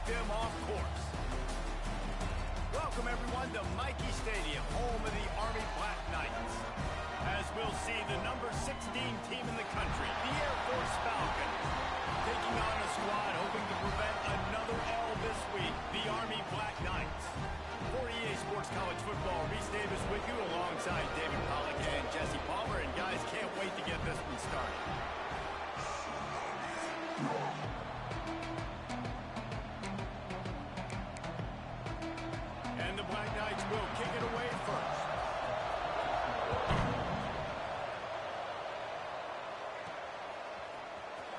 them off course. Welcome, everyone, to Michie Stadium, home of the Army Black Knights. As we'll see the number 16 team in the country, the Air Force Falcons, taking on a squad hoping to prevent another L this week, the Army Black Knights. For EA Sports College Football, Reese Davis with you alongside David Pollack and Jesse Palmer. And guys, can't wait to get this one started. And the Black Knights will kick it away first.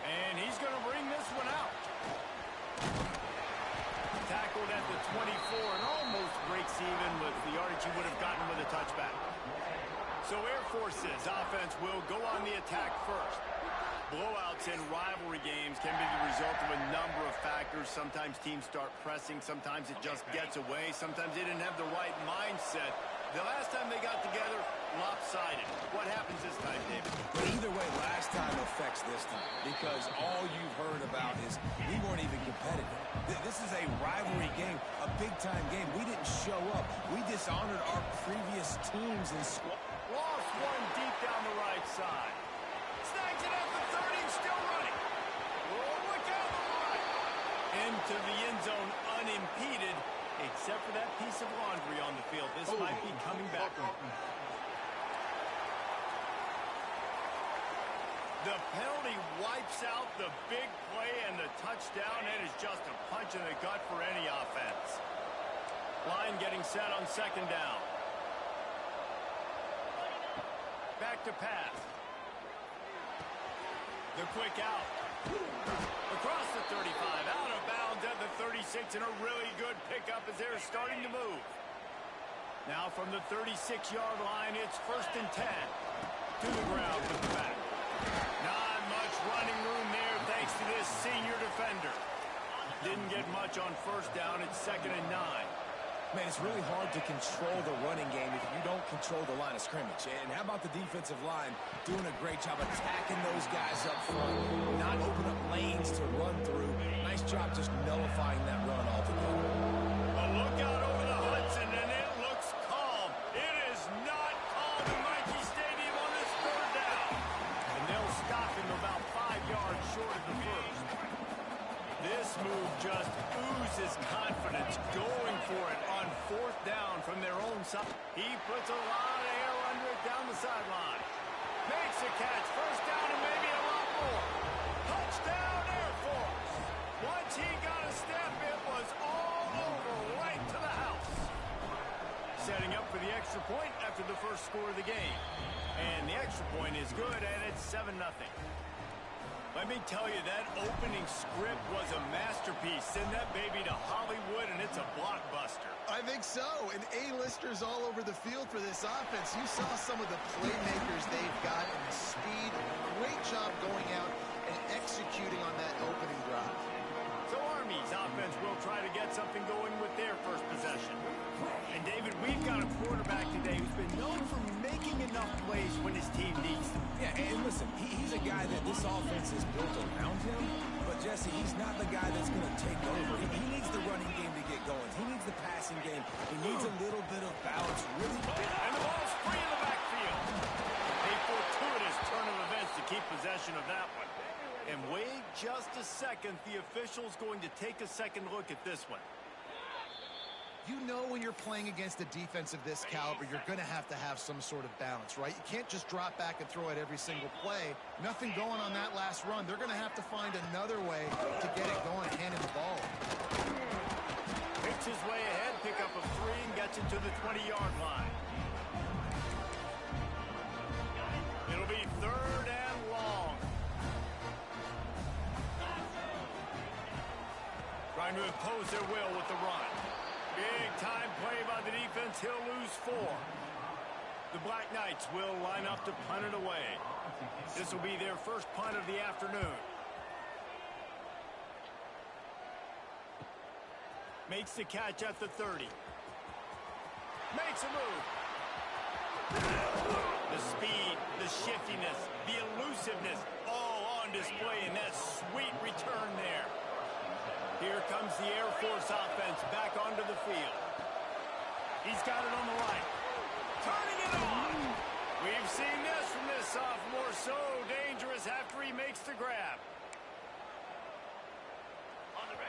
And he's going to bring this one out. Tackled at the 24 and almost breaks even with the yardage he would have gotten with a touchback. So Air Force's offense will go on the attack first. Blowouts in rivalry games can be the result of a number of factors. Sometimes teams start pressing. Sometimes it just gets away. Sometimes they didn't have the right mindset. The last time they got together, lopsided. What happens this time, David? But either way, last time affects this time because all you've heard about is we weren't even competitive. This is a rivalry game, a big-time game. We didn't show up. We dishonored our previous teams and squad. Lost one deep down the right side. Snags it at the 30, still running. Oh, look out the line. Into the end zone unimpeded, except for that piece of laundry on the field. This might be coming back. The penalty wipes out the big play and the touchdown. It is just a punch in the gut for any offense. Line getting set on second down. Back to pass. The quick out. Across the 35, out of bounds at the 36, and a really good pickup as they're starting to move. Now from the 36-yard line, it's 1st and 10. To the ground with the back. Not much running room there thanks to this senior defender. Didn't get much on first down. It's 2nd and 9. Man, it's really hard to control the running game if you don't control the line of scrimmage. And how about the defensive line doing a great job attacking those guys up front, not open up lanes to run through. Nice job just nullifying that run altogether. A look out over the Hudson, and it looks calm. It is not calm in Michie Stadium on this 3rd down. And they'll stop him about 5 yards short of the first. This move just oozes confidence, going for it on 4th down from their own side. He puts a lot of air under it down the sideline. Makes a catch, 1st down and maybe a lot more. Touchdown Air Force. Once he got a step, it was all over, right to the house. Setting up for the extra point after the first score of the game. And the extra point is good, and it's 7-0. Let me tell you, that opening script was a masterpiece. Send that baby to Hollywood, and it's a blockbuster. I think so, and A-listers all over the field for this offense. You saw some of the playmakers they've got and the speed. Great job going out and executing on that opening drive. So Army's offense will try to get something going with their first possession. And David, we've got a quarterback today who's been known for making enough plays when his team needs them. Yeah, and listen, he's a guy that this offense is built around him, but Jesse, he's not the guy that's going to take over. He needs the running game to get going. He needs the passing game. He needs a little bit of balance. Really. And the ball's free in the backfield. A fortuitous turn of events to keep possession of that one. And wait just a second, the official's going to take a second look at this one. You know when you're playing against a defense of this caliber, you're going to have some sort of balance, right? You can't just drop back and throw it every single play. Nothing going on that last run. They're going to have to find another way to get it going, handing the ball. Picks his way ahead, pick up of 3, and gets it to the 20-yard line. It'll be 3rd and long. Trying to impose their will with the run. Big-time play by the defense. He'll lose 4. The Black Knights will line up to punt it away. This will be their first punt of the afternoon. Makes the catch at the 30. Makes a move. The speed, the shiftiness, the elusiveness, all on display in that sweet return there. Here comes the Air Force offense back onto the field. He's got it on the right. Turning it on. We've seen this from this sophomore. So dangerous after he makes the grab.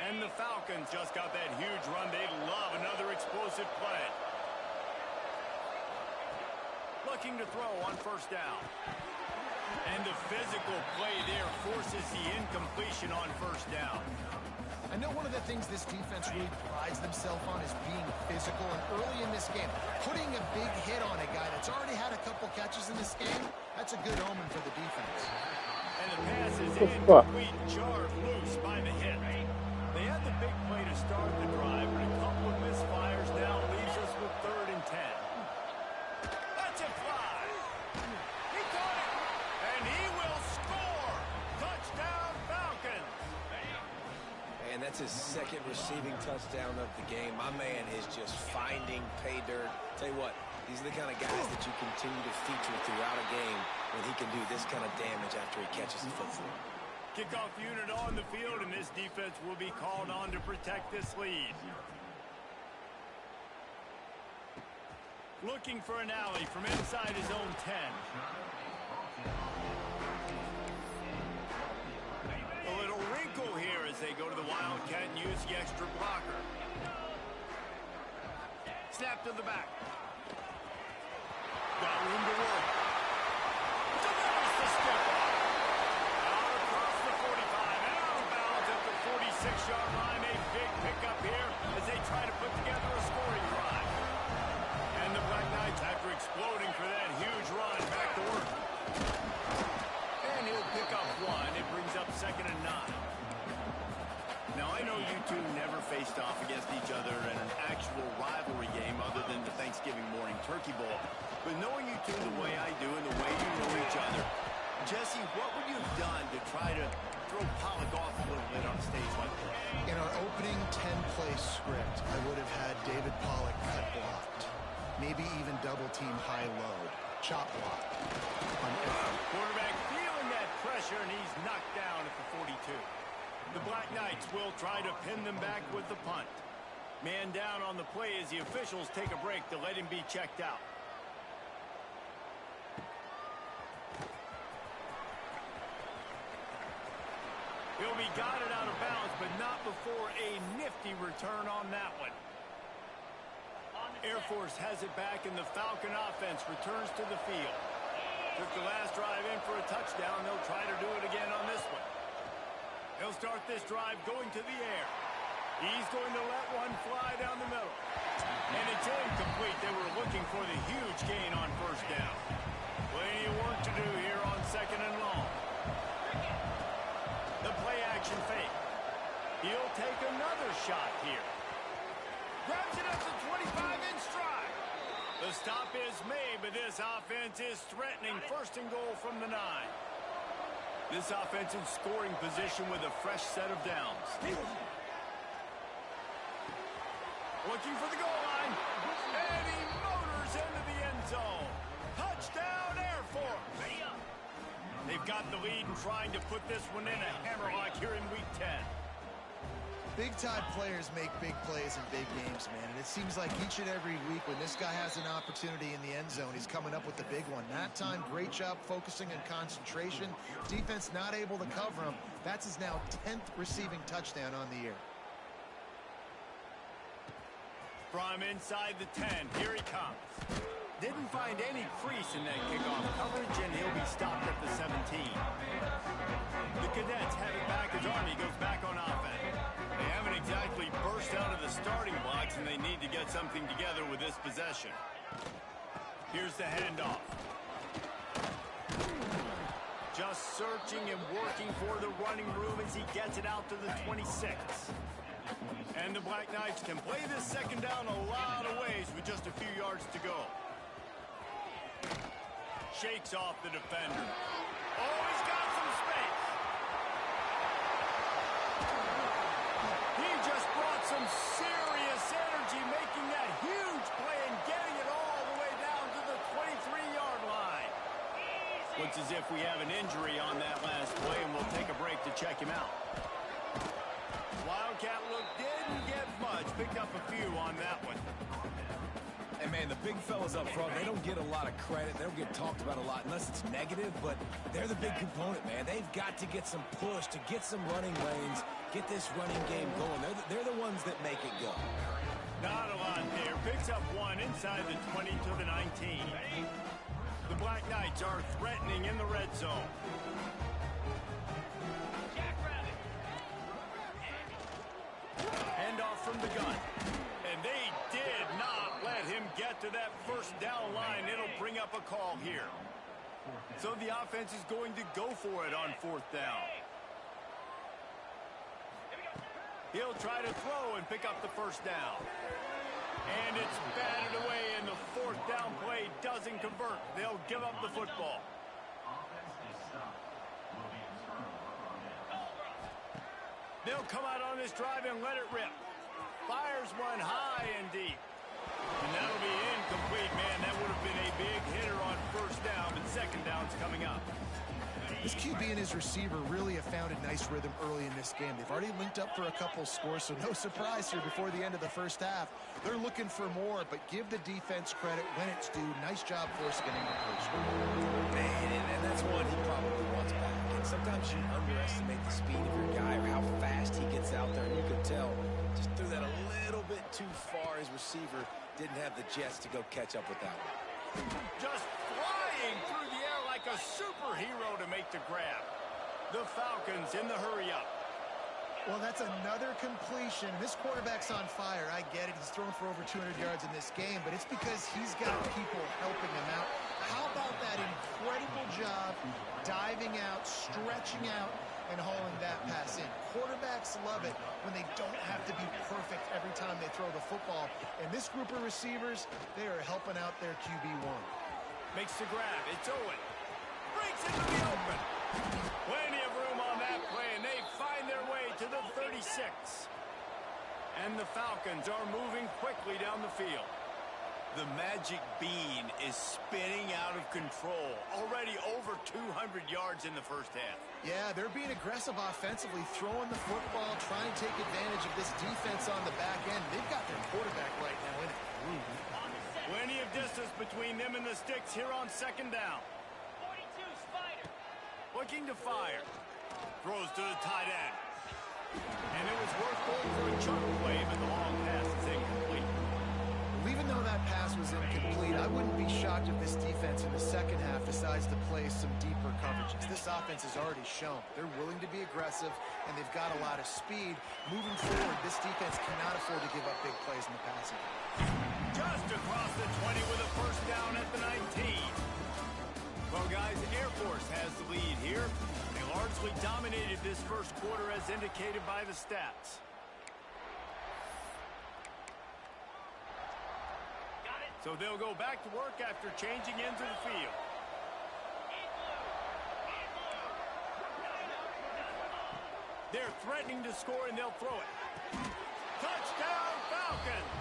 And the Falcons just got that huge run. They love another explosive play. Looking to throw on first down. And the physical play there forces the incompletion on first down. I know one of the things this defense really prides themselves on is being physical, and early in this game, putting a big hit on a guy that's already had a couple catches in this game, that's a good omen for the defense. And the pass is incomplete, jarred loose by the hit. They had the big play to start the drive, but a couple of misfires now leaves us with 3rd and 10. Let's it fly. He caught it, and he will score. Touchdown, Falcons. And that's his 2nd receiving touchdown of the game. My man is just finding pay dirt. Tell you what, these are the kind of guys that you continue to feature throughout a game when he can do this kind of damage after he catches the football. Kickoff unit on the field, and this defense will be called on to protect this lead. Looking for an alley from inside his own 10. A little wrinkle here as they go to the Wildcat and use the extra blocker. Snap to the back. Got room to work. Delivers the skip off. Out across the 45 and out of bounds at the 46-yard line. A big pickup here as they try to put together a scoring drive. And the Black Knights, after exploding for that huge run, back to work. And he'll pick up 1. It brings up 2nd and 9. Now, I know you two never faced off against each other in an actual rivalry game other than the Thanksgiving morning turkey bowl. But knowing you two the way I do and the way you know each other, Jesse, what would you have done to try to throw Pollock off a little bit on a stage like this? In our opening 10-play script, I would have had David Pollock cut blocked. Maybe even double-team high-low. Chop block. Quarterback feeling that pressure, and he's knocked down at the 42. The Black Knights will try to pin them back with the punt. Man down on the play as the officials take a break to let him be checked out. He'll be guided out of bounds, but not before a nifty return on that one. Air Force has it back, and the Falcon offense returns to the field. Took the last drive in for a touchdown. They'll try to do it again on this one. He'll start this drive going to the air. He's going to let one fly down the middle. And it's incomplete. They were looking for the huge gain on first down. Plenty of work to do here on 2nd and long. The play action fake. He'll take another shot here. Grabs it up to 25 in stride. The stop is made, but this offense is threatening 1st and goal from the 9. This offense in scoring position with a fresh set of downs. Looking for the goal line. And he motors into the end zone. Touchdown, Air Force. They've got the lead and trying to put this one in a hammerlock here in Week 10. Big-time players make big plays in big games, man. And it seems like each and every week when this guy has an opportunity in the end zone, he's coming up with the big one. That time, great job focusing and concentration. Defense not able to cover him. That's his now 10th receiving touchdown on the year. From inside the 10, here he comes. Didn't find any crease in that kickoff coverage, and he'll be stopped at the 17. The Cadets have it back as Army goes back on offense. They haven't exactly burst out of the starting blocks, and they need to get something together with this possession. Here's the handoff. Just searching and working for the running room as he gets it out to the 26. And the Black Knights can play this 2nd down a lot of ways with just a few yards to go. Shakes off the defender. Oh, he's got some space. He just brought some serious energy, making that huge play and getting it all the way down to the 23-yard line. Looks as if we have an injury on that last play, and we'll take a break to check him out. Wildcat look didn't get much. Picked up a few on that one. And, man, the big fellas up front, they don't get a lot of credit. They don't get talked about a lot unless it's negative, but they're the big component, man. They've got to get some push, to get some running lanes, get this running game going. They're the ones that make it go. Not a lot there. Picks up one inside the 20 to the 19. The Black Knights are threatening in the red zone. Hand off from the gun. And they did not let him get to that first down line. It'll bring up a call here. So the offense is going to go for it on fourth down. He'll try to throw and pick up the first down. And it's batted away, and the fourth down play doesn't convert. They'll give up the football. They'll come out on this drive and let it rip. Fires one high and deep. And that'll be incomplete, man. That would have been a big hitter on first down, and second down's coming up. This QB and his receiver really have found a nice rhythm early in this game. They've already linked up for a couple scores, so no surprise here before the end of the first half. They're looking for more, but give the defense credit when it's due. Nice job forcing getting the first. And that's one he probably wants back. And sometimes you underestimate the speed of your guy or how fast he gets out there. And you can tell just threw that a little bit too far. His receiver didn't have the jets to go catch up with that one. Just flying through the air like a superhero to make the grab. The Falcons in the hurry-up. Well, that's another completion. This quarterback's on fire. I get it. He's thrown for over 200 yards in this game, but it's because he's got people helping him out. How about that incredible job diving out, stretching out, and hauling that pass in? Quarterbacks love it when they don't have to be perfect every time they throw the football. And this group of receivers, they are helping out their QB1. Makes the grab. It's Owen. Breaks into the open. Plenty of room on that play, and they find their way to the 36. And the Falcons are moving quickly down the field. The magic bean is spinning out of control. Already over 200 yards in the first half. Yeah, they're being aggressive offensively, throwing the football, trying to take advantage of this defense on the back end. They've got their quarterback right now in a groove. Plenty of distance between them and the sticks here on second down. 42 Spider. Looking to fire. Throws to the tight end. And it was worth going for a chunk play, but the long pass is incomplete. Even though that pass was incomplete, I wouldn't be shocked if this defense in the second half decides to play some deeper coverages. This offense has already shown they're willing to be aggressive, and they've got a lot of speed. Moving forward, this defense cannot afford to give up big plays in the passing game. Just across the 20 with a first down at the 19. Well, guys, Air Force has the lead here. They largely dominated this first quarter as indicated by the stats. So they'll go back to work after changing into the field. They're threatening to score, and they'll throw it. Touchdown, Falcons!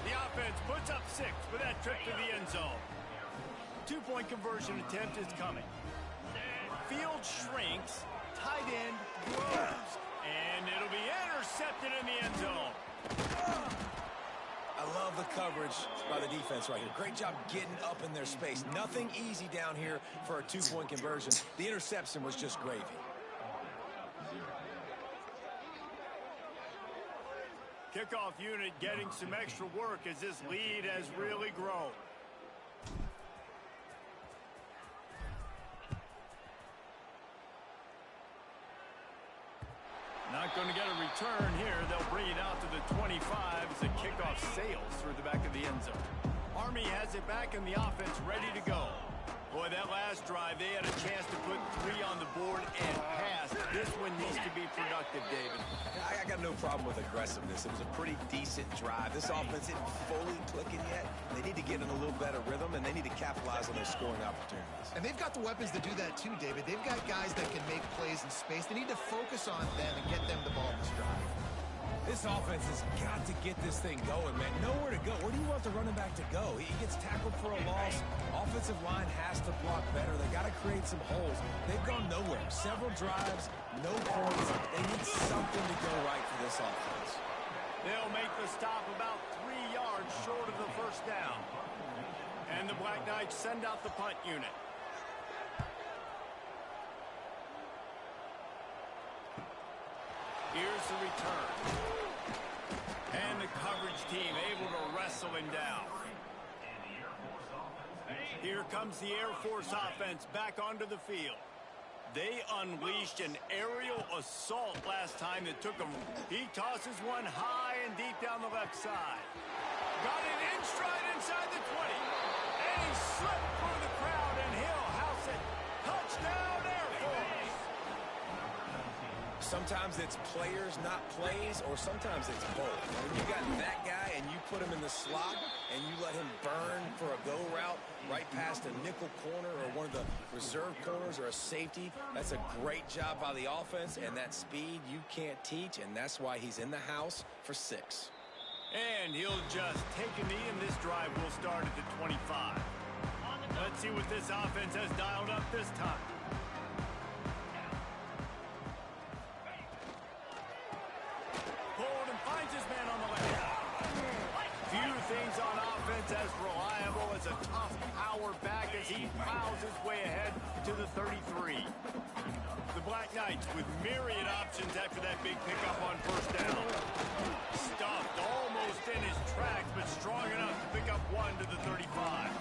The offense puts up 6 with that trip to the end zone. 2-point conversion attempt is coming. Field shrinks, tight end grows, and it'll be intercepted in the end zone. I love the coverage by the defense right here. Great job getting up in their space. Nothing easy down here for a 2-point conversion. The interception was just gravy. Kickoff unit getting some extra work as this lead has really grown. Not going to get a return here. They'll bring it out to the 25 as the kickoff sails through the back of the end zone. Army has it back and the offense ready to go. Boy, that last drive, they had a chance to put 3 on the board and pass. This one needs to be productive, David. I got no problem with aggressiveness. It was a pretty decent drive. This offense isn't fully clicking yet. They need to get in a little better rhythm, and they need to capitalize on those scoring opportunities. And they've got the weapons to do that too, David. They've got guys that can make plays in space. They need to focus on them and get them the ball this drive. This offense has got to get this thing going, man. Nowhere to go. Where do you want the running back to go? He gets tackled for a loss. Offensive line has to block better. They got to create some holes. They've gone nowhere. Several drives, no points. They need something to go right for this offense. They'll make the stop about 3 yards short of the first down. And the Black Knights send out the punt unit. Here's the return. And the coverage team able to wrestle him down. Here comes the Air Force offense back onto the field. They unleashed an aerial assault last time that took him. He tosses one high and deep down the left side. Got it in stride inside the 20. And he slipped through the crowd and he'll house it. Touchdown Air Force. Sometimes it's players, not plays, or sometimes it's both. When you got that guy and you put him in the slot and you let him burn for a go route right past a nickel corner or one of the reserve corners or a safety, that's a great job by the offense, and that speed you can't teach, and that's why he's in the house for 6. And he'll just take a knee, and this drive will start at the 25. Let's see what this offense has dialed up this time. Pulled and finds his man on the left. Few things on offense as reliable as a tough power back as he plows his way ahead to the 33. The Black Knights with myriad options after that big pickup on first down. Stuffed almost in his tracks, but strong enough to pick up one to the 35.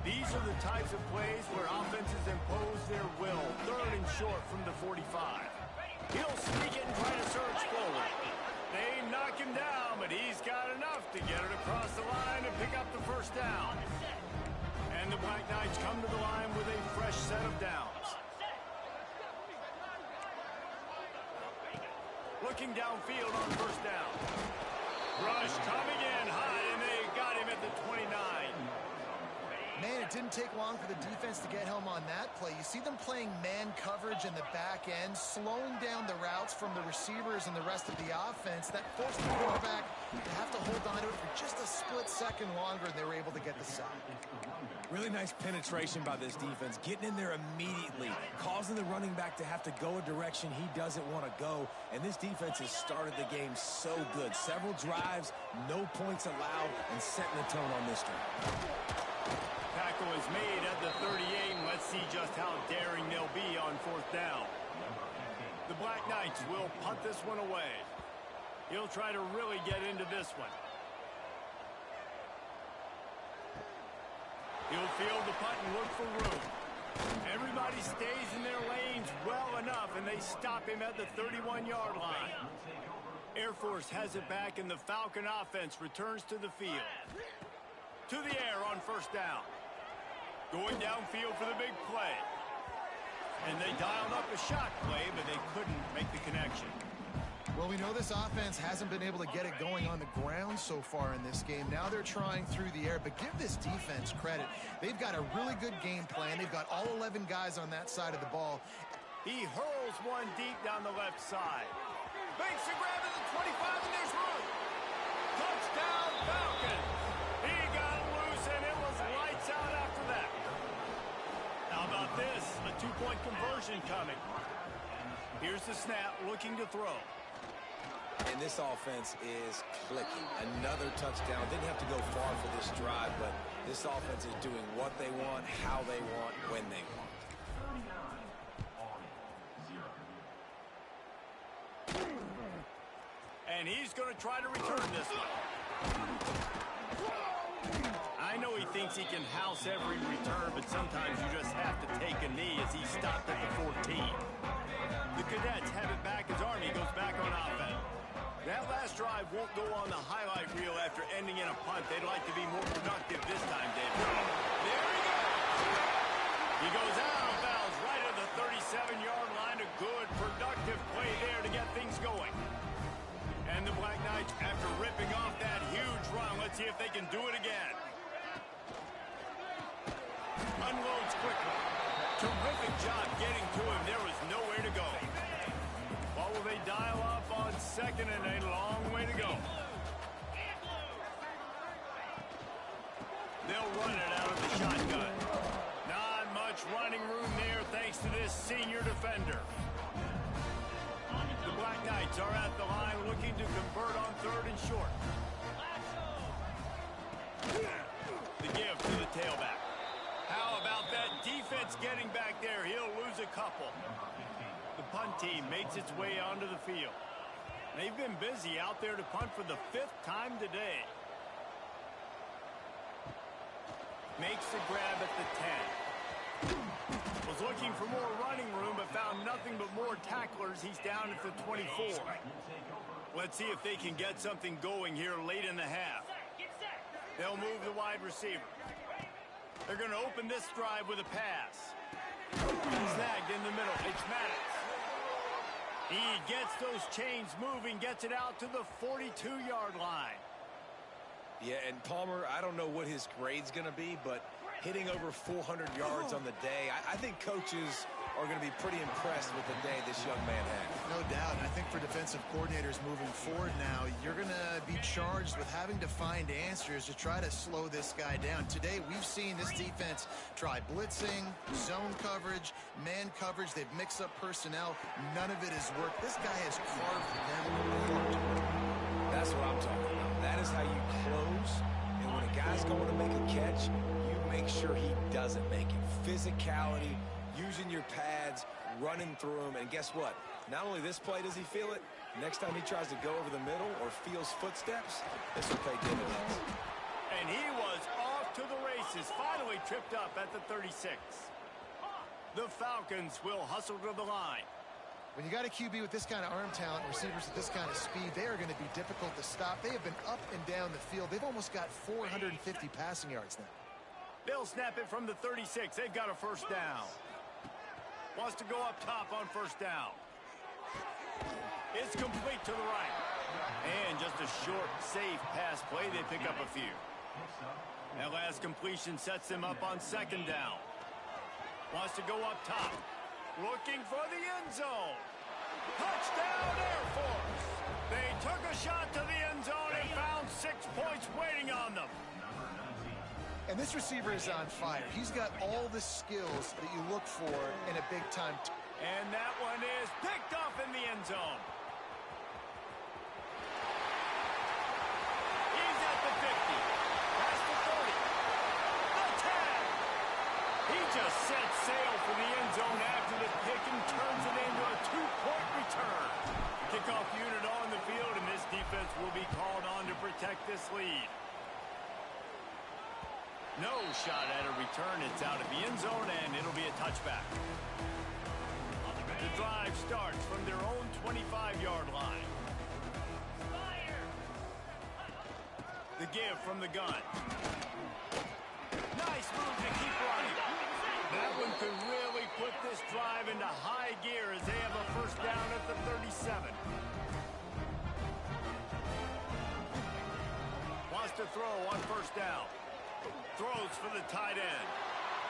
These are the types of plays where offenses impose their will. 3rd and short from the 45. He'll sneak it and try to surge forward. They knock him down, but he's got enough to get it across the line and pick up the first down. And the Black Knights come to the line with a fresh set of downs. Looking downfield on first down. Rush coming in high, and they got him at the 29. Man, it didn't take long for the defense to get home on that play. You see them playing man coverage in the back end, slowing down the routes from the receivers and the rest of the offense. That forced the quarterback to have to hold on to it for just a split second longer, and they were able to get the sack. Really nice penetration by this defense, getting in there immediately, causing the running back to have to go a direction he doesn't want to go, and this defense has started the game so good. Several drives, no points allowed, and setting the tone on this drive. Tackle is made at the 38, and let's see just how daring they'll be on fourth down. The Black Knights will punt this one away. He'll try to really get into this one. He'll field the punt and look for room. Everybody stays in their lanes well enough, and they stop him at the 31-yard line. Air Force has it back, and the Falcon offense returns to the field. To the air on first down. Going downfield for the big play. And they dialed up a shot play, but they couldn't make the connection. Well, we know this offense hasn't been able to get it going on the ground so far in this game. Now they're trying through the air, but give this defense credit. They've got a really good game plan. They've got all 11 guys on that side of the ball. He hurls one deep down the left side. Makes a grab at the 25, and there's room. Touchdown, Falcons. He got loose, and it was lights out after that. How about this? A two-point conversion coming. Here's the snap, looking to throw. And this offense is clicking. Another touchdown. Didn't have to go far for this drive, but this offense is doing what they want, how they want, when they want. And he's going to try to return this one. I know he thinks he can house every return, but sometimes you just have to take a knee as he stopped at the 14. The Cadets have it back as Army goes back on offense. That last drive won't go on the highlight reel after ending in a punt. They'd like to be more productive this time, Dave. There he goes. He goes out of bounds right at the 37-yard line. A good, productive play there to get things going. And the Black Knights, after ripping off that huge run, let's see if they can do it again. Unloads quickly. Terrific job getting to him. There was nowhere to go. Ball How will they dial up on second and a long way to go? They'll run it out of the shotgun. Not much running room there thanks to this senior defender. The Black Knights are at the line looking to convert on third and short. The give to the tailback. How about that defense getting back there? He'll lose a couple. The punt team makes its way onto the field. They've been busy out there to punt for the 5th time today. Makes the grab at the 10. Was looking for more running room, but found nothing but more tacklers. He's down at the 24. Let's see if they can get something going here late in the half. They'll move the wide receiver. They're going to open this drive with a pass. Snagged in the middle. It's Maddox. He gets those chains moving, gets it out to the 42-yard line. Yeah, and Palmer, I don't know what his grade's going to be, but hitting over 400 yards on the day, I think coaches are going to be pretty impressed with the day this young man had. No doubt. And I think for defensive coordinators moving forward now, you're going to be charged with having to find answers to try to slow this guy down. Today, we've seen this defense try blitzing, zone coverage, man coverage. They've mixed up personnel. None of it has worked. This guy has carved them apart. That's what I'm talking about. That is how you close. And when a guy's going to make a catch, you make sure he doesn't make it. Physicality, using your pads, running through them. And guess what? Not only this play does he feel it, next time he tries to go over the middle or feels footsteps, this will pay dividends. And he was off to the races, finally tripped up at the 36. The Falcons will hustle to the line. When you got a QB with this kind of arm talent, receivers with this kind of speed, they are going to be difficult to stop. They have been up and down the field. They've almost got 450 passing yards now. They'll snap it from the 36. They've got a first down. Wants to go up top on first down. It's complete to the right. And just a short, safe pass play. They pick up a few. That last completion sets them up on second down. Wants to go up top. Looking for the end zone. Touchdown, Air Force. They took a shot to the end zone and found 6 points waiting on them. And this receiver is on fire. He's got all the skills that you look for in a big-time. And that one is picked off in the end zone. He's at the 50. Past the 40. The 10. He just set sail for the end zone after the pick and turns it into a 2-point return. Kickoff unit on the field, and this defense will be called on to protect this lead. No shot at a return. It's out of the end zone, and it'll be a touchback. The drive starts from their own 25-yard line. The give from the gun. Nice move to keep running. That one could really put this drive into high gear as they have a first down at the 37. Wants to throw on first down. Throws for the tight end.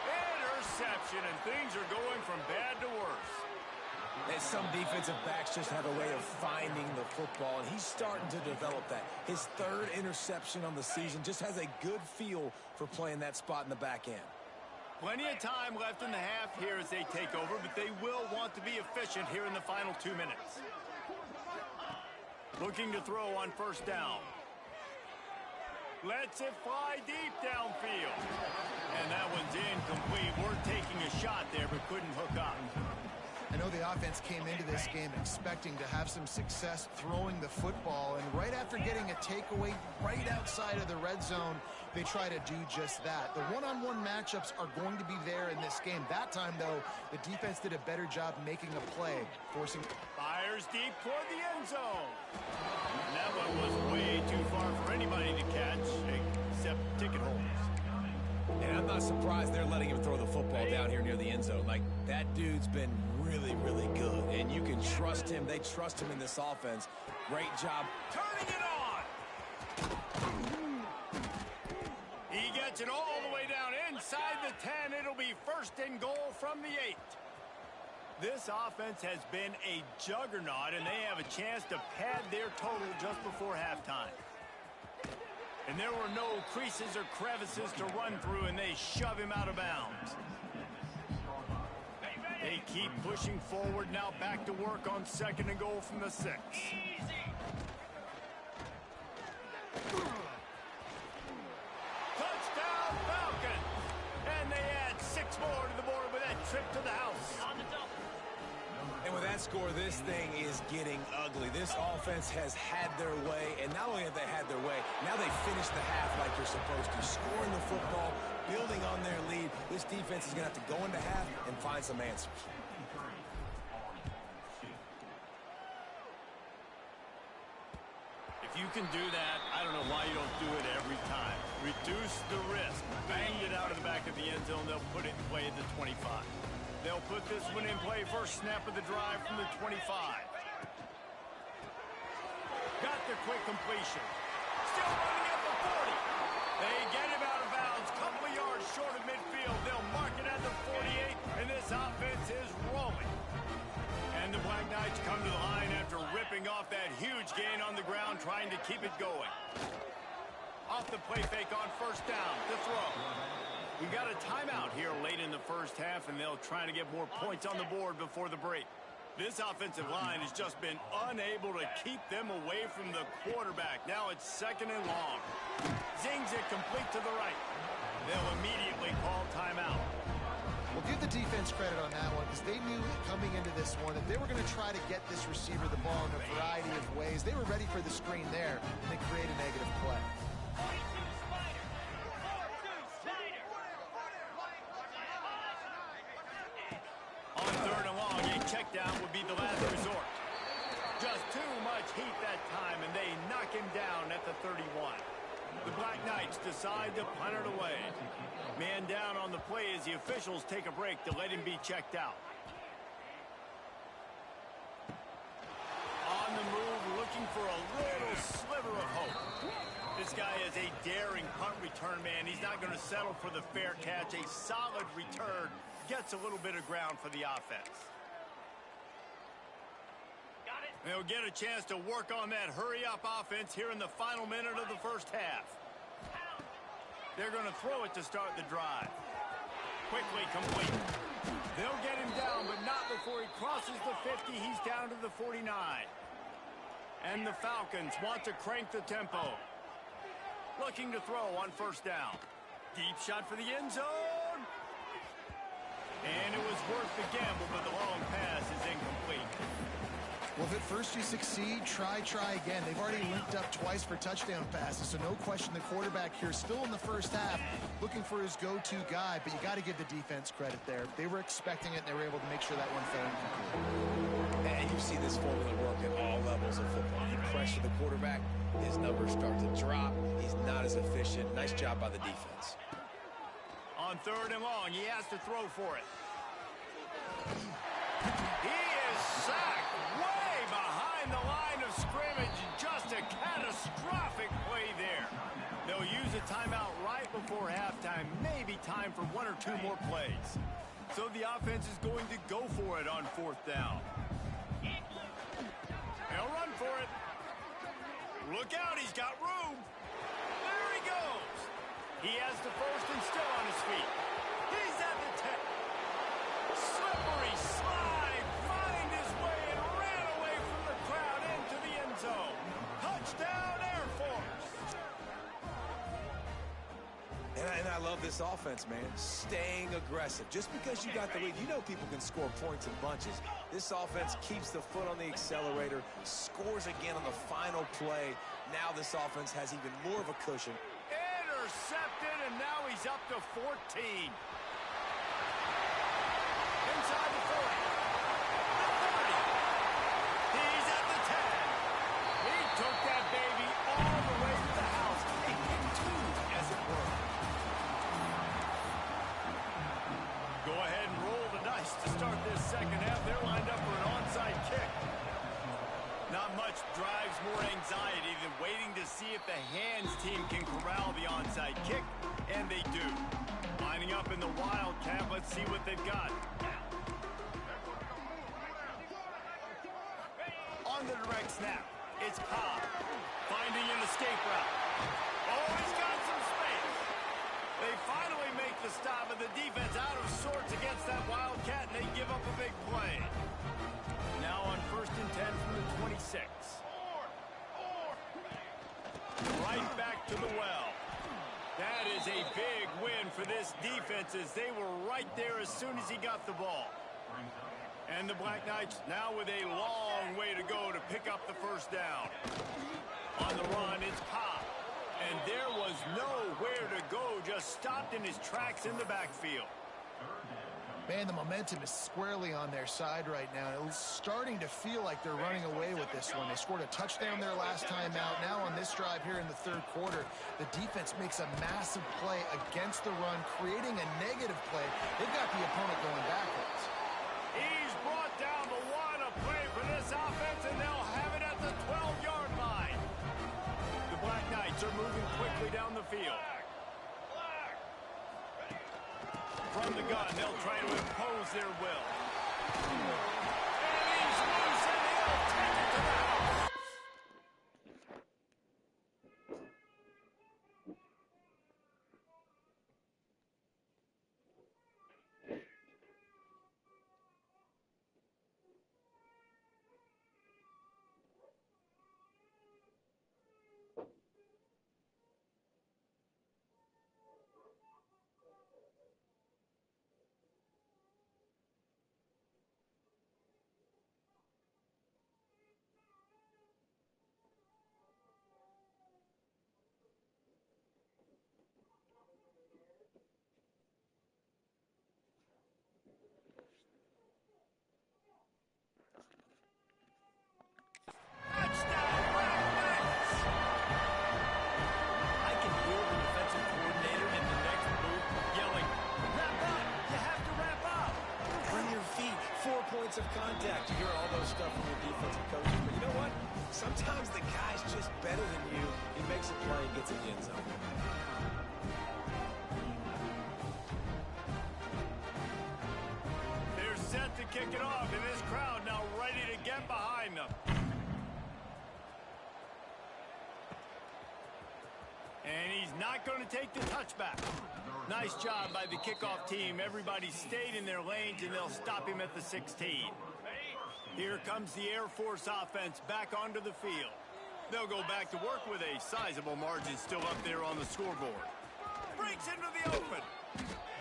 Interception, and things are going from bad to worse. And some defensive backs just have a way of finding the football, and he's starting to develop that. His 3rd interception on the season, just has a good feel for playing that spot in the back end. Plenty of time left in the half here as they take over, but they will want to be efficient here in the final 2 minutes. Looking to throw on first down. Lets it fly deep downfield. And that one's incomplete. We're taking a shot there, but couldn't hook up. I know the offense came into this game expecting to have some success throwing the football, and right after getting a takeaway right outside of the red zone, they try to do just that. The one-on-one matchups are going to be there in this game. That time, though, the defense did a better job making a play, forcing... Fires deep toward the end zone. And that one was way too far for anybody to catch, except ticket holders. And I'm not surprised they're letting him throw the football down here near the end zone. Like, that dude's been really, really good. And you can trust him. They trust him in this offense. Great job. Turning it on. He gets it all the way down inside the 10. It'll be first and goal from the 8. This offense has been a juggernaut, and they have a chance to pad their total just before halftime. And there were no creases or crevices to run through, and they shove him out of bounds. They keep pushing forward, now back to work on 2nd and goal from the 6. Touchdown Falcons! And they add 6 more to the board with that trip to the house. On the double. And with that score, this thing is getting ugly. This offense has had their way, and not only have they had their way, now they finish the half like you're supposed to, scoring the football, building on their lead. This defense is going to have to go into half and find some answers. If you can do that, I don't know why you don't do it every time. Reduce the risk. Bang it out of the back of the end zone. They'll put it in play at the 25. They'll put this one in play first snap of the drive from the 25. Got the quick completion. Still running at the 40. They get him out of bounds. Couple of yards short of midfield. They'll mark it at the 48, and this offense is rolling. And the Black Knights come to the line after ripping off that huge gain on the ground, trying to keep it going. Off the play fake on first down. The throw. We got a timeout here late in the first half, and they'll try to get more points on the board before the break. This offensive line has just been unable to keep them away from the quarterback. Now it's 2nd and long. Zings it complete to the right. They'll immediately call timeout. Well, give the defense credit on that one, because they knew coming into this one that they were going to try to get this receiver the ball in a variety of ways. They were ready for the screen there, and they create a negative play. 42 Spider. 4-2 Spider. On 3rd and long, a check down would be the last resort. Just too much heat that time, and they knock him down at the 31. The Black Knights decide to punt it away. Man down on the play as the officials take a break to let him be checked out. On the move, looking for a little sliver of hope. This guy is a daring punt return man. He's not going to settle for the fair catch. A solid return gets a little bit of ground for the offense. Got it. They'll get a chance to work on that hurry-up offense here in the final minute of the first half. They're going to throw it to start the drive. Quickly complete. They'll get him down, but not before he crosses the 50. He's down to the 49. And the Falcons want to crank the tempo. Looking to throw on first down. Deep shot for the end zone. And it was worth the gamble, but the long pass is incomplete. Well, if at first you succeed, try again. They've already linked up twice for touchdown passes, so no question the quarterback here still in the first half looking for his go-to guy, but you got to give the defense credit there. They were expecting it, and they were able to make sure that one fell incomplete. And you see this formula work at all levels of football. You pressure the quarterback, his numbers start to drop. He's not as efficient. Nice job by the defense. On 3rd and long, he has to throw for it. He is sacked way behind the line of scrimmage. Just a catastrophic play there. They'll use a timeout right before halftime. Maybe time for 1 or 2 more plays. So the offense is going to go for it on 4th down. They'll run for it. Look out, he's got room. There he goes. He has the first and still on his feet. He's at the 10. Slippery slide, find his way and ran away from the crowd into the end zone. Touchdown, Air Force. And I love this offense, man. Staying aggressive. Just because you got the lead, you know people can score points in bunches. This offense keeps the foot on the accelerator, scores again on the final play. Now this offense has even more of a cushion. Intercepted, and now he's up to 14. Inside the 40. The 30. He's at the 10. He took that baby all the way to the house. A big 2, as it were. Go ahead and roll the dice to start this second half. They're lined up for an onside kick. Not much drives more anxiety than waiting to see if the hands team can corral the onside kick, and they do. Lining up in the Wildcat, let's see what they've got. direct snap. It's Cobb finding an escape route. Oh, he's got some space. They finally make the stop, and the defense out of sorts against that Wildcat, and they give up a big play. Now on 1st and 10 from the 26. Right back to the well. That is a big win for this defense, as they were right there as soon as he got the ball. And the Black Knights now with a long way to go to pick up the first down. On the run, it's Cobb. And there was nowhere to go, just stopped in his tracks in the backfield. Man, the momentum is squarely on their side right now. It's starting to feel like they're running away with this one. They scored a touchdown their last time out. Now on this drive here in the third quarter, the defense makes a massive play against the run, creating a negative play. They've got the opponent going backwards. He's brought down the one, a play for this offense, and they'll have it at the 12-yard line. The Black Knights are moving quickly down the field. From the gun, they'll try to impose their will. And he's loose, and he'll take it to the house. Of contact. You hear all those stuff from your defensive coaches, but you know what? Sometimes the guy's just better than you. He makes a play and gets in the end zone. They're set to kick it off, and this crowd now ready to get behind them. And he's not going to take the touchback. Nice job by the kickoff team. Everybody stayed in their lanes, and they'll stop him at the 16. Here comes the Air Force offense back onto the field. They'll go back to work with a sizable margin still up there on the scoreboard. Breaks into the open.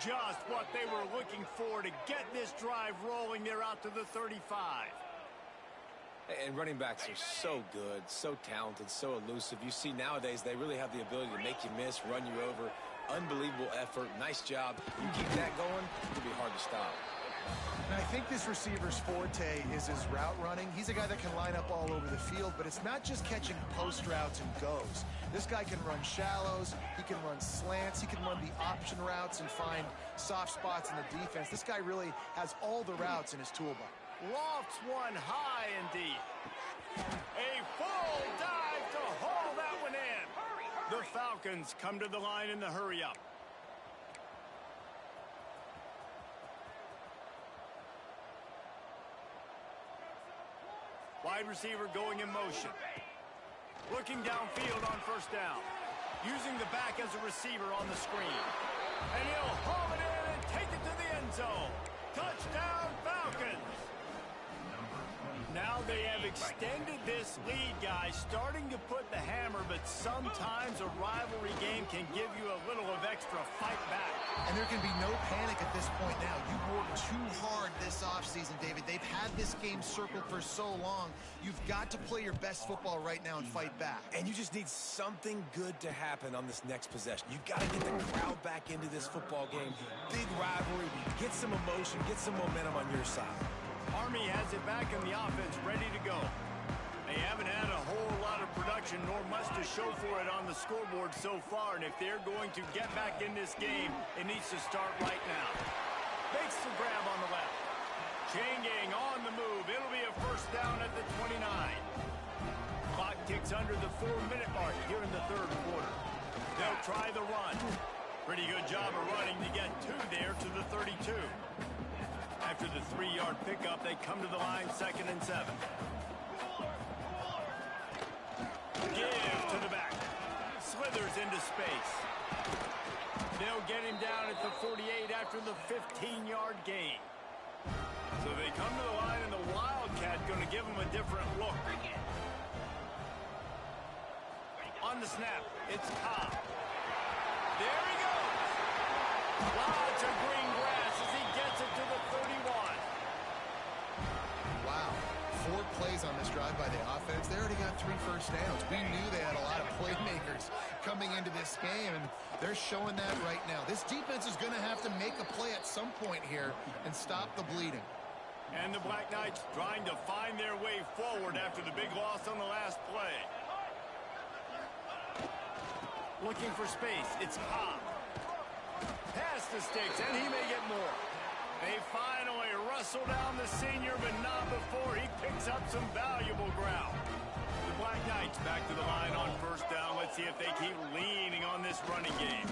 Just what they were looking for to get this drive rolling. They're out to the 35. And running backs are so good, so talented, so elusive. You see nowadays they really have the ability to make you miss, run you over. Unbelievable effort. Nice job. You keep that going, it'll be hard to stop. And I think this receiver's forte is his route running. He's a guy that can line up all over the field, but it's not just catching post routes and goes. This guy can run shallows, he can run slants, he can run the option routes and find soft spots in the defense. This guy really has all the routes in his toolbox. Lofts one high and deep. A full dive to haul that one in. The Falcons come to the line in the hurry-up. Wide receiver going in motion. Looking downfield on first down. Using the back as a receiver on the screen. And he'll haul it in and take it to the end zone. Touchdown, Falcons. Now they have extended this lead, guys, starting to put the hammer, but sometimes a rivalry game can give you a little of extra fight back. And there can be no panic at this point now. You worked too hard this offseason, David. They've had this game circled for so long. You've got to play your best football right now and fight back. And you just need something good to happen on this next possession. You've got to get the crowd back into this football game. Big rivalry. Get some emotion. Get some momentum on your side. Army has it back in the offense, ready to go. They haven't had a whole lot of production, nor much to show for it on the scoreboard so far, and if they're going to get back in this game, it needs to start right now. Makes the grab on the left. Chain gang on the move. It'll be a first down at the 29. Clock ticks under the 4-minute mark here in the third quarter. They'll try the run. Pretty good job of running to get two there to the 32. After the 3-yard pickup, they come to the line 2nd and 7. Give to the back. Slithers into space. They'll get him down at the 48 after the 15-yard gain. So they come to the line, and the Wildcat going to give them a different look. On the snap, it's Cobb. There he goes. Lots of green grass as he gets it to the 31. Wow. 4 plays on this drive by the offense. They already got 3 first downs. We knew they had a lot of playmakers coming into this game, and they're showing that right now. This defense is going to have to make a play at some point here and stop the bleeding. And the Black Knights trying to find their way forward after the big loss on the last play. Looking for space. It's Cobb. Pass the sticks, and he may get more. They finally wrestle down the senior, but not before he picks up some valuable ground. The Black Knights back to the line on first down. Let's see if they keep leaning on this running game.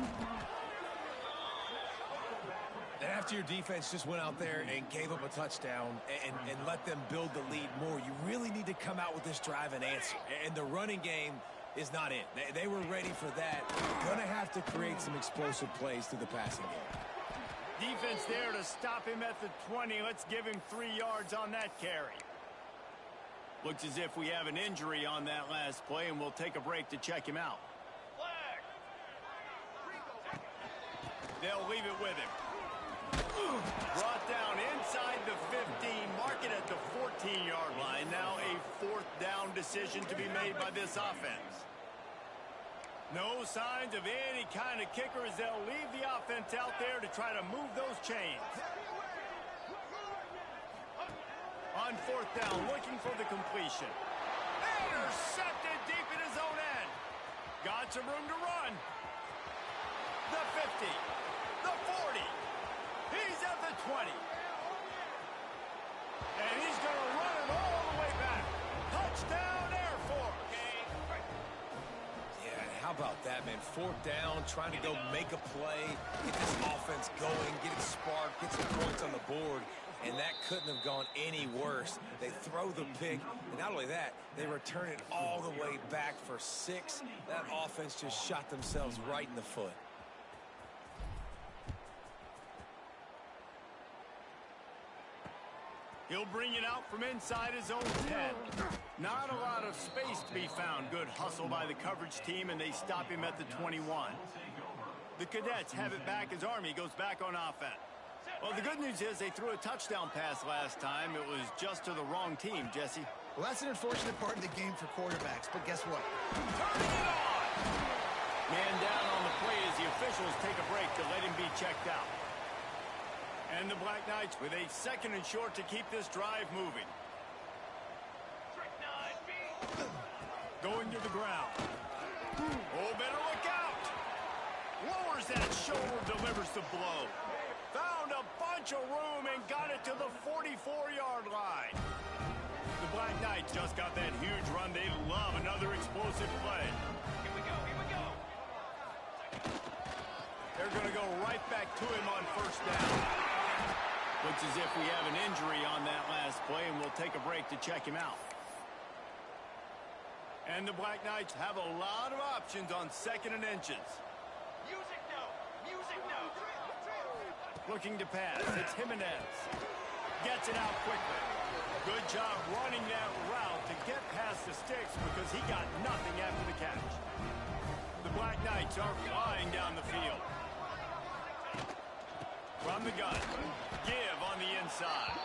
And after your defense just went out there and gave up a touchdown and let them build the lead more, you really need to come out with this drive and answer. And the running game is not it. They were ready for that. Going to have to create some explosive plays through the passing game. Defense there to stop him at the 20. Let's give him 3 yards on that carry. Looks as if we have an injury on that last play, and we'll take a break to check him out. Flag. They'll leave it with him. Brought down inside the 15, mark it at the 14-yard line. Now a 4th down decision to be made by this offense. No signs of any kind of kicker as they'll leave the offense out there to try to move those chains. On 4th down, looking for the completion. Intercepted deep in his own end. Got some room to run. The 50, the 40. He's at the 20. And he's going to run it all the way back. Touchdown, Air Force. Yeah, how about that, man? 4th down, trying to go make a play, get this offense going, get it sparked, get some points on the board, and that couldn't have gone any worse. They throw the pick, and not only that, they return it all the way back for 6. That offense just shot themselves right in the foot. He'll bring it out from inside his own 10. Not a lot of space to be found. Good hustle by the coverage team, and they stop him at the 21. The Cadets have it back as Army goes back on offense. Well, the good news is they threw a touchdown pass last time. It was just to the wrong team, Jesse. Well, that's an unfortunate part of the game for quarterbacks, but guess what? Turning it on! Man down on the play as the officials take a break to let him be checked out. And the Black Knights with a 2nd and short to keep this drive moving. Going to the ground. Oh, better look out. Lowers that shoulder, delivers the blow. Found a bunch of room and got it to the 44-yard line. The Black Knights just got that huge run. They love another explosive play. Here we go, here we go. They're going to go right back to him on 1st down. Looks as if we have an injury on that last play, and we'll take a break to check him out. And the Black Knights have a lot of options on 2nd and inches. Music note, music note. Looking to pass, it's Jimenez. Gets it out quickly. Good job running that route to get past the sticks because he got nothing after the catch. The Black Knights are flying down the field. From the gun, give on the inside.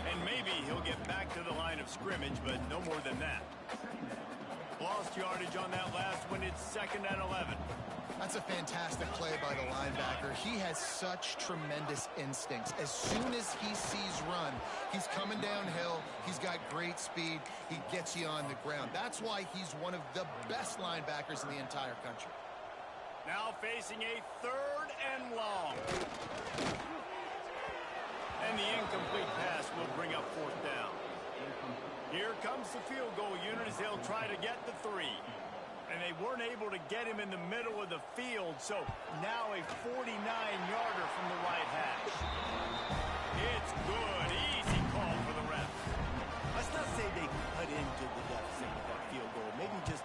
And maybe he'll get back to the line of scrimmage, but no more than that. Lost yardage on that last one. It's 2nd and 11. That's a fantastic play by the linebacker. He has such tremendous instincts. As soon as he sees run, he's coming downhill. He's got great speed. He gets you on the ground. That's why he's one of the best linebackers in the entire country. Now facing a 3rd and long. And the incomplete pass will bring up 4th down. Here comes the field goal unit as they'll try to get the 3. And they weren't able to get him in the middle of the field, so now a 49-yarder from the right hash. It's good. Easy call for the ref. Let's not say they cut into the deficit with that field goal. Maybe just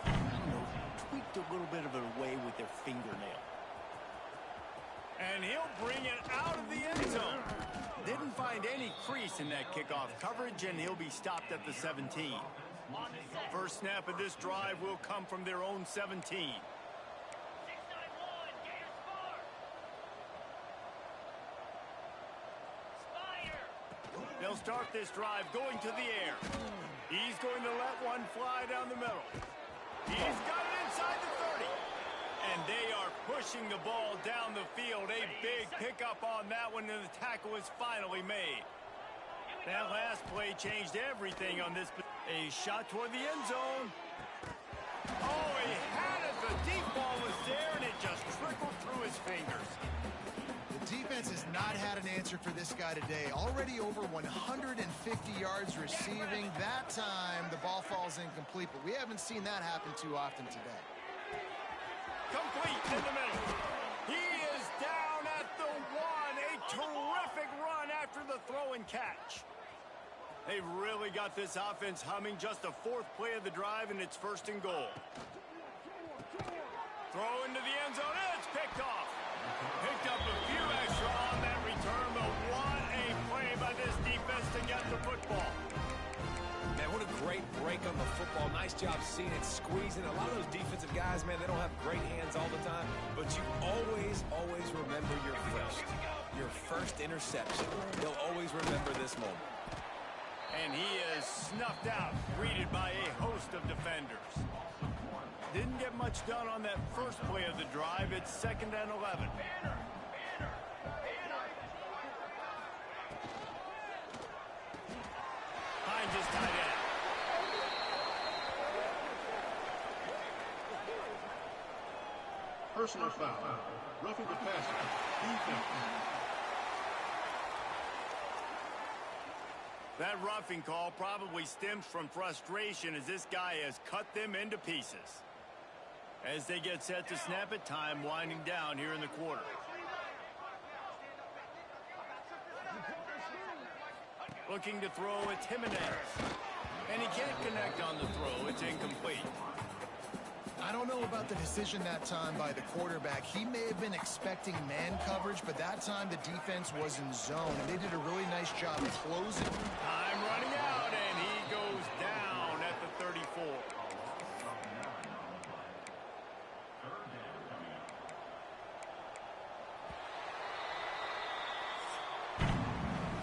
space in that kickoff coverage, and he'll be stopped at the 17. First snap of this drive will come from their own 17. 691, Gators far. Spire. They'll start this drive going to the air. He's going to let one fly down the middle. He's got it inside the 30. And they are pushing the ball down the field. A big pickup on that one, and the tackle is finally made. That last play changed everything on this. A shot toward the end zone. Oh, he had it. The deep ball was there, and it just trickled through his fingers. The defense has not had an answer for this guy today. Already over 150 yards receiving. That time, the ball falls incomplete, but we haven't seen that happen too often today. Complete in the middle. He is down at the 1. A terrific run after the throw and catch. They've really got this offense humming. Just the 4th play of the drive, and it's 1st and goal. Throw into the end zone. It's picked off. Picked up a few extra on that return, but what a play by this defense to get the football. Man, what a great break on the football. Nice job seeing it, squeezing. A lot of those defensive guys, man, they don't have great hands all the time, but you always remember your first interception. You'll always remember this moment. And he is snuffed out, greeted by a host of defenders. Didn't get much done on that first play of the drive. It's 2nd and 11. Hines is tight end. Personal foul. Roughing the passer. Defense. That roughing call probably stems from frustration as this guy has cut them into pieces. As they get set to snap it, time winding down here in the quarter. Looking to throw, it's Jimenez. And he can't connect on the throw. It's incomplete. I don't know about the decision that time by the quarterback. He may have been expecting man coverage, but that time the defense was in zone, and they did a really nice job of closing. Time running out, and he goes down at the 34.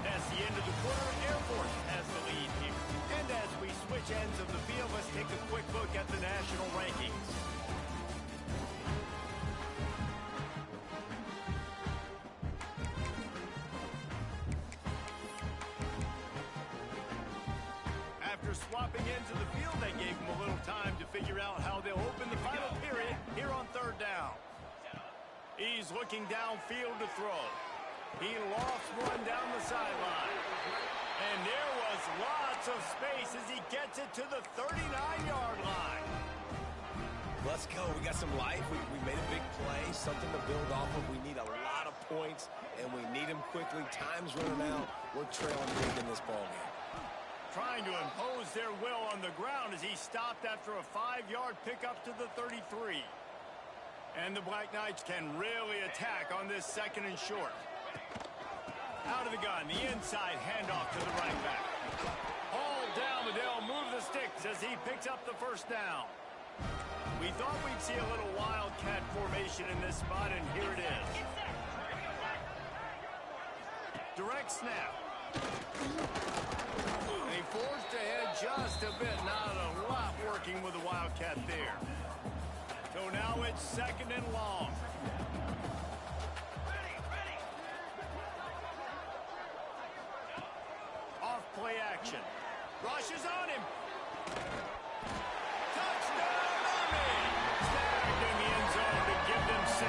That's the end of the quarter. Air Force has the lead here. And as we switch ends of the field, let's take a quick look at the national rankings. After swapping into the field, they gave him a little time to figure out how they'll open the final period here on 3rd down. He's looking downfield to throw. He lofts one down the sideline. And there was lots of space as he gets it to the 39-yard line. Let's go. We got some life. We made a big play, something to build off of. We need a lot of points, and we need them quickly. Time's running out. We're trailing big in this ballgame. Trying to impose their will on the ground as he stopped after a 5-yard pickup to the 33. And the Black Knights can really attack on this 2nd and short. Out of the gun, the inside handoff to the right back. All down, but they'll move the sticks as he picks up the 1st down. We thought we'd see a little wildcat formation in this spot, and here it is. Direct snap. They forced ahead just a bit. Not a lot working with the wildcat there. So now it's 2nd and long. Play action. Rushes on him. Touchdown, Army! Snagged in the end zone to give them 6.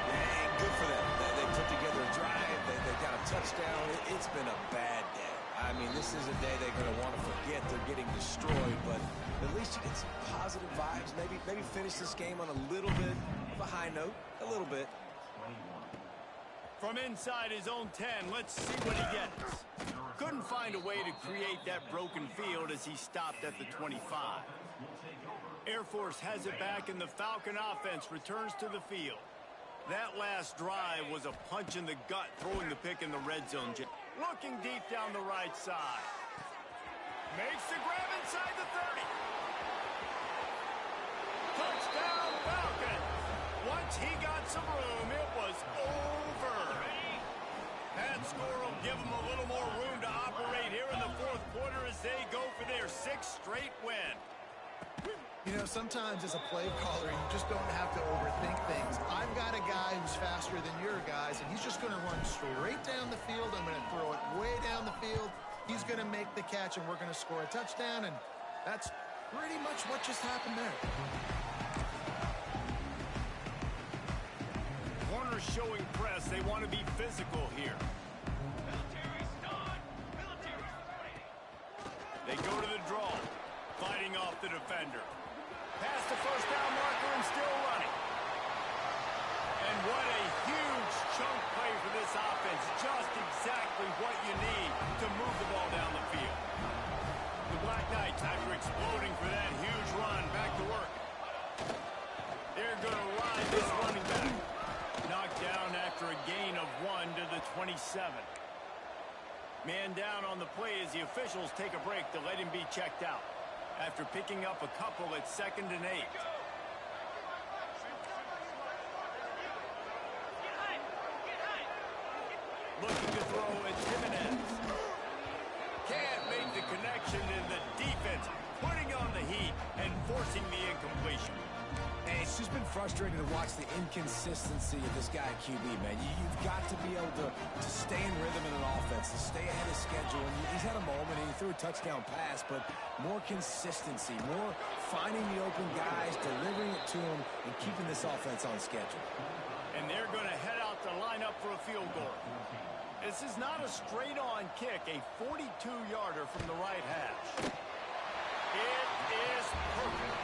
Yeah, good for them. They put together a drive. They got a touchdown. It's been a bad day. I mean, this is a day they're going to want to forget. They're getting destroyed, but at least you get some positive vibes. Maybe finish this game on a little bit of a high note. A little bit. From inside his own 10, let's see what he gets. Couldn't find a way to create that broken field as he stopped at the 25. Air Force has it back, and the Falcon offense returns to the field. That last drive was a punch in the gut, throwing the pick in the red zone. looking deep down the right side. Makes the grab inside the 30. Touchdown, Falcons. Once he got some room, it was over. That score will give them a little more room to operate here in the fourth quarter as they go for their 6th straight win. You know, sometimes as a play caller, you just don't have to overthink things. I've got a guy who's faster than your guys, and he's just going to run straight down the field. I'm going to throw it way down the field. He's going to make the catch, and we're going to score a touchdown, and that's pretty much what just happened there. Corners showing press. They want to be physical here. Military stun! Military ready! They go to the draw, fighting off the defender. Past the first down marker and still running. And what a huge chunk play for this offense. Just exactly what you need to move the ball down the field. The Black Knights, after exploding for that huge run, back to work. They're going to ride this running back. Knocked down after a gain of 1 to the 27. Man down on the play as the officials take a break to let him be checked out. After picking up a couple at 2nd and 8. Get high! Get high! Looking to throw at Jimenez. Can't make the connection, and the defense putting on the heat and forcing the incompletion. And it's just been frustrating to watch the inconsistency of this guy at QB, man. You've got to be able to stay in rhythm in an offense, to stay ahead of schedule. And he's had a moment, and he threw a touchdown pass, but more consistency, more finding the open guys, delivering it to them, and keeping this offense on schedule. And they're going to head out to line up for a field goal. This is not a straight-on kick, a 42-yarder from the right hash. It is perfect.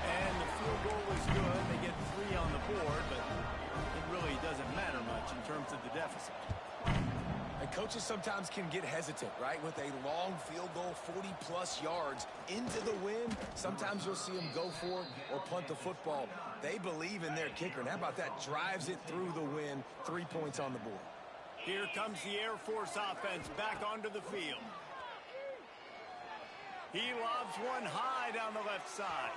And the field goal was good. They get 3 on the board, but it really doesn't matter much in terms of the deficit. And coaches sometimes can get hesitant, right? With a long field goal, 40-plus yards into the wind. Sometimes you'll see them go for it or punt the football. They believe in their kicker, and how about that? Drives it through the wind, 3 points on the board. Here comes the Air Force offense back onto the field. He lobs one high down the left side.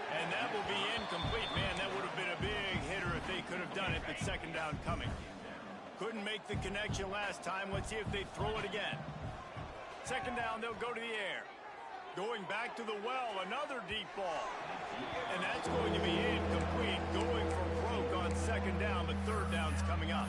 And that will be incomplete. Man, that would have been a big hitter if they could have done it, but 2nd down coming. Couldn't make the connection last time. Let's see if they throw it again. 2nd down, they'll go to the air. Going back to the well, another deep ball. And that's going to be incomplete. Going for broke on 2nd down, but 3rd down's coming up.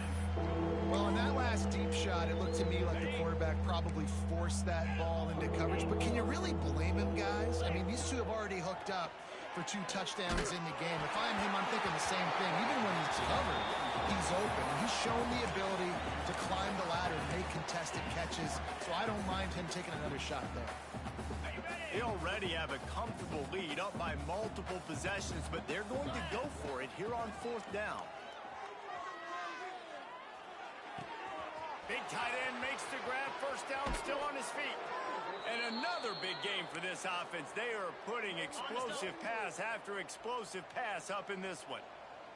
Well, on that last deep shot, it looked to me like the quarterback probably forced that ball into coverage. But can you really blame him, guys? I mean, these two have already hooked up for 2 touchdowns in the game. If I'm him, I'm thinking the same thing. Even when he's covered, he's open. And he's shown the ability to climb the ladder and make contested catches. So I don't mind him taking another shot there. They already have a comfortable lead up by multiple possessions, but they're going to go for it here on 4th down. Big tight end makes the grab. 1st down, still on his feet. And another big game for this offense. They are putting explosive pass after explosive pass up in this one.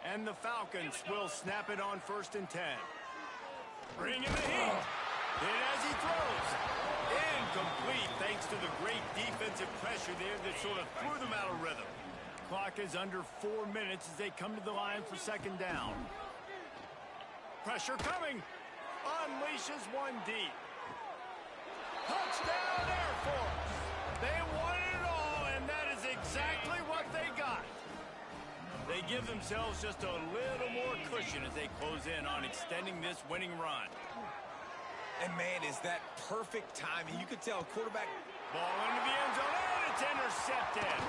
And the Falcons will snap it on 1st and 10. Bring in the heat. Hit as he throws. Incomplete thanks to the great defensive pressure there that sort of threw them out of rhythm. Clock is under 4 minutes as they come to the line for 2nd down. Pressure coming. Unleashes one deep. Touchdown Air Force. They wanted it all, and that is exactly what they got. They give themselves just a little more cushion as they close in on extending this winning run. And, man, is that perfect timing. You could tell quarterback. Ball into the end zone, and it's intercepted.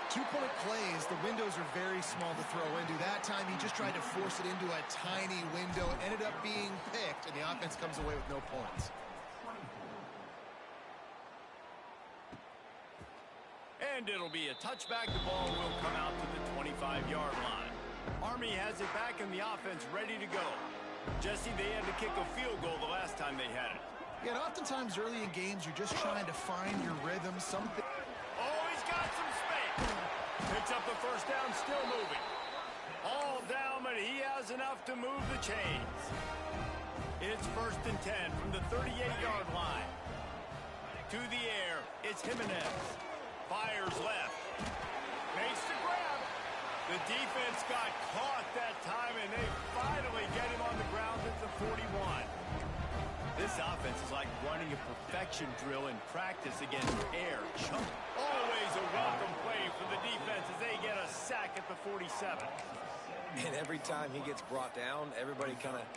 2-point plays, the windows are very small to throw into. That time, he just tried to force it into a tiny window. It ended up being picked, and the offense comes away with no points. And it'll be a touchback. The ball will come out to the 25-yard line. Army has it back, and the offense ready to go. Jesse, they had to kick a field goal the last time they had it. Yeah, and oftentimes early in games, you're just trying to find your rhythm, something. Oh, he's got some space. Picks up the 1st down, still moving. All down, but he has enough to move the chains. It's 1st and 10 from the 38-yard line. To the air, it's Jimenez. Fires left. Makes the grab. The defense got caught that time, and they finally get him on the ground at the 41. This offense is like running a perfection drill in practice against air. Chunk. Always a welcome play for the defense as they get a sack at the 47. And every time he gets brought down, everybody kind of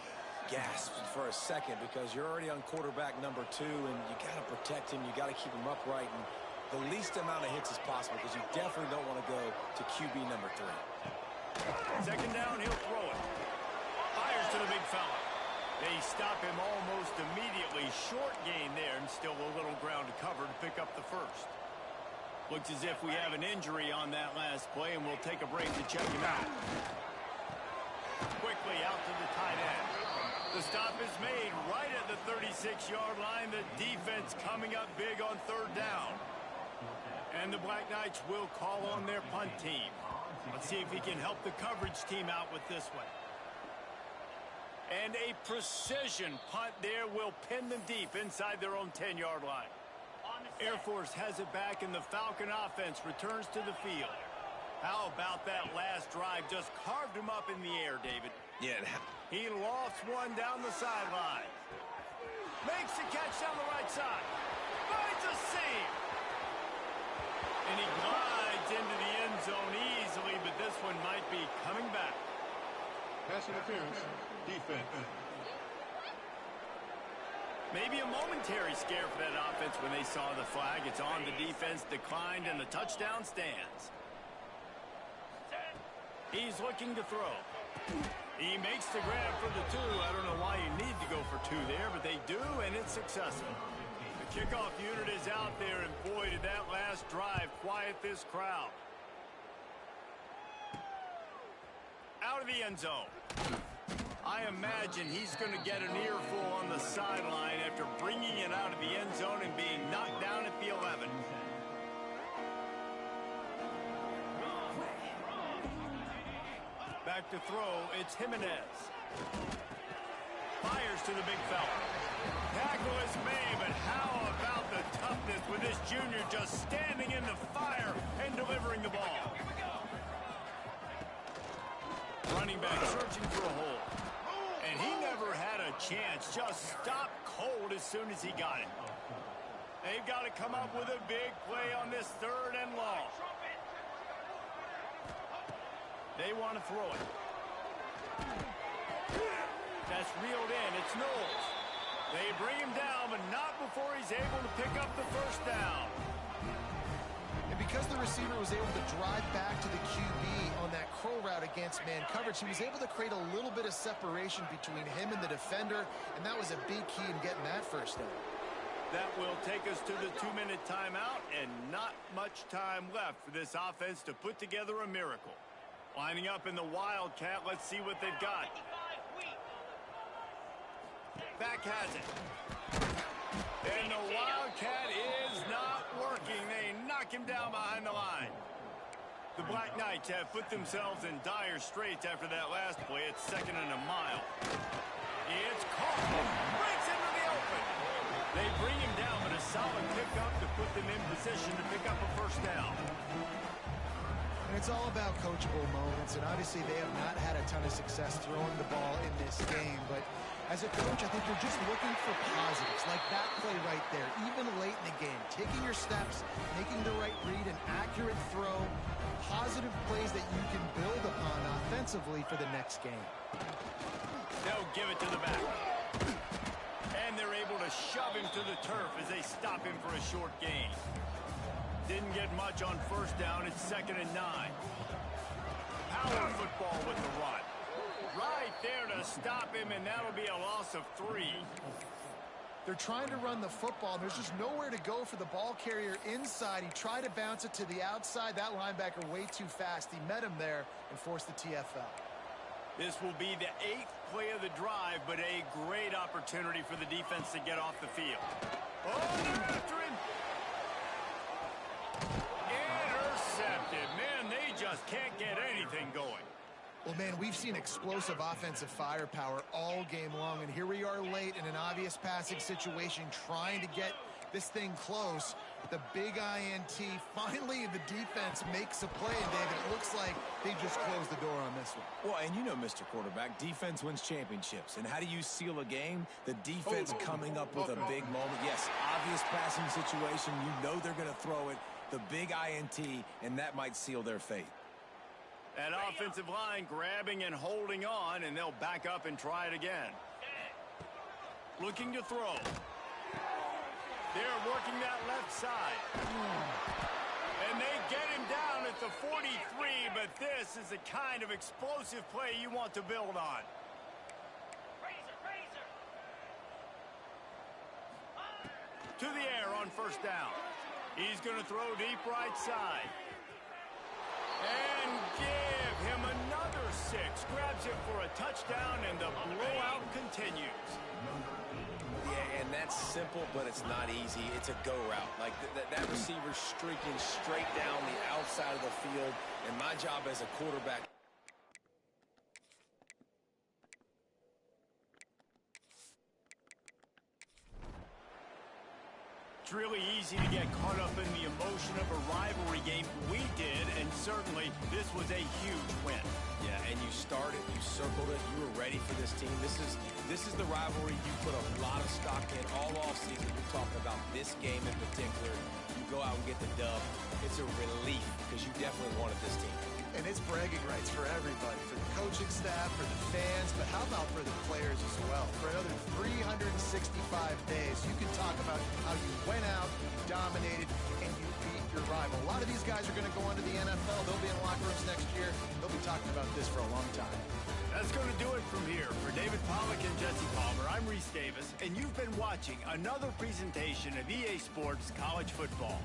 gasps for a second because you're already on quarterback number 2, and you got to protect him. You got to keep him upright and the least amount of hits as possible because you definitely don't want to go to QB number 3. 2nd down, he'll throw it. Fires to the big fella. They stop him almost immediately. Short gain there and still a little ground to cover to pick up the first. Looks as if we have an injury on that last play, and we'll take a break to check him out. Quickly out to the tight end. The stop is made right at the 36-yard line. The defense coming up big on 3rd down. And the Black Knights will call on their punt team. Let's see if he can help the coverage team out with this one. And a precision punt there will pin them deep inside their own 10-yard line. Air Force has it back, and the Falcon offense returns to the field. How about that last drive? Just carved him up in the air, David. Yeah. He lofts one down the sideline. Makes the catch down the right side. Finds a seam. And he glides into the end zone easily, but this one might be coming back. Pass interference. Defense. Maybe a momentary scare for that offense when they saw the flag. It's on. The defense declined, and the touchdown stands. He's looking to throw. He makes the grab for the 2. I don't know why you need to go for 2 there, but they do, and it's successful. The kickoff unit is out there, and boy, did that last drive quiet this crowd. Out of the end zone. I imagine he's going to get an earful on the sideline after bringing it out of the end zone and being knocked down at the 11. Back to throw, it's Jimenez. Fires to the big fella. Tackle is made, but how about the toughness with this junior just standing in the fire and delivering the ball? Running back searching for a hole. And he never had a chance. Just stopped cold as soon as he got it. They've got to come up with a big play on this 3rd and long. They want to throw it. That's reeled in. It's Knowles. They bring him down, but not before he's able to pick up the 1st down. And because the receiver was able to drive back to the QB on that curl route against man coverage, he was able to create a little bit of separation between him and the defender, and that was a big key in getting that 1st down. That will take us to the 2-minute timeout, and not much time left for this offense to put together a miracle. Lining up in the Wildcat, let's see what they've got. Back has it. And the Wildcat is not working. They knock him down behind the line. The Black Knights have put themselves in dire straits after that last play. It's 2nd and a mile. It's caught. Breaks into the open. They bring him down, but a solid pickup to put them in position to pick up a 1st down. And it's all about coachable moments, and obviously they have not had a ton of success throwing the ball in this game, but as a coach, I think you're just looking for positives, like that play right there, even late in the game. Taking your steps, making the right read, an accurate throw, positive plays that you can build upon offensively for the next game. They'll give it to the back. And they're able to shove him to the turf as they stop him for a short gain. Didn't get much on 1st down. It's 2nd and 9. Power football with the run. Right there to stop him, and that'll be a loss of 3. They're trying to run the football, and there's just nowhere to go for the ball carrier inside. He tried to bounce it to the outside. That linebacker way too fast. He met him there and forced the TFL. This will be the 8th play of the drive, but a great opportunity for the defense to get off the field. Oh, they're after him. Intercepted. Man, they just can't get anything going. Well, man, we've seen explosive offensive firepower all game long, and here we are late in an obvious passing situation trying to get this thing close. The big INT, finally the defense makes a play, and David, it looks like they just closed the door on this one. Well, and you know, Mr. Quarterback, defense wins championships. And how do you seal a game? The defense coming up with a big moment. Yes, obvious passing situation. You know they're going to throw it. The big INT, and that might seal their fate. That offensive line grabbing and holding on, and they'll back up and try it again. Looking to throw. They're working that left side. And they get him down at the 43, but this is the kind of explosive play you want to build on. To the air on first down. He's going to throw deep right side. And give him another 6. Grabs it for a touchdown, and the blowout continues. Yeah, and that's simple, but it's not easy. It's a go route. Like that receiver's streaking straight down the outside of the field, and my job as a quarterback. It's really easy to get caught up in the emotion of a rivalry game. We did, and certainly this was a huge win. Yeah, and you started, you circled it, you were ready for this team. This is the rivalry you put a lot of stock in all offseason. You're talking about this game in particular. You go out and get the dub. It's a relief because you definitely wanted this team. And it's bragging rights for everybody, for the coaching staff, for the fans, but how about for the players as well? For another 365 days, you can talk about how you went out, you dominated, and you beat your rival. A lot of these guys are going to go into the NFL. They'll be in locker rooms next year. They'll be talking about this for a long time. That's going to do it from here. For David Pollack and Jesse Palmer, I'm Reese Davis, and you've been watching another presentation of EA Sports College Football.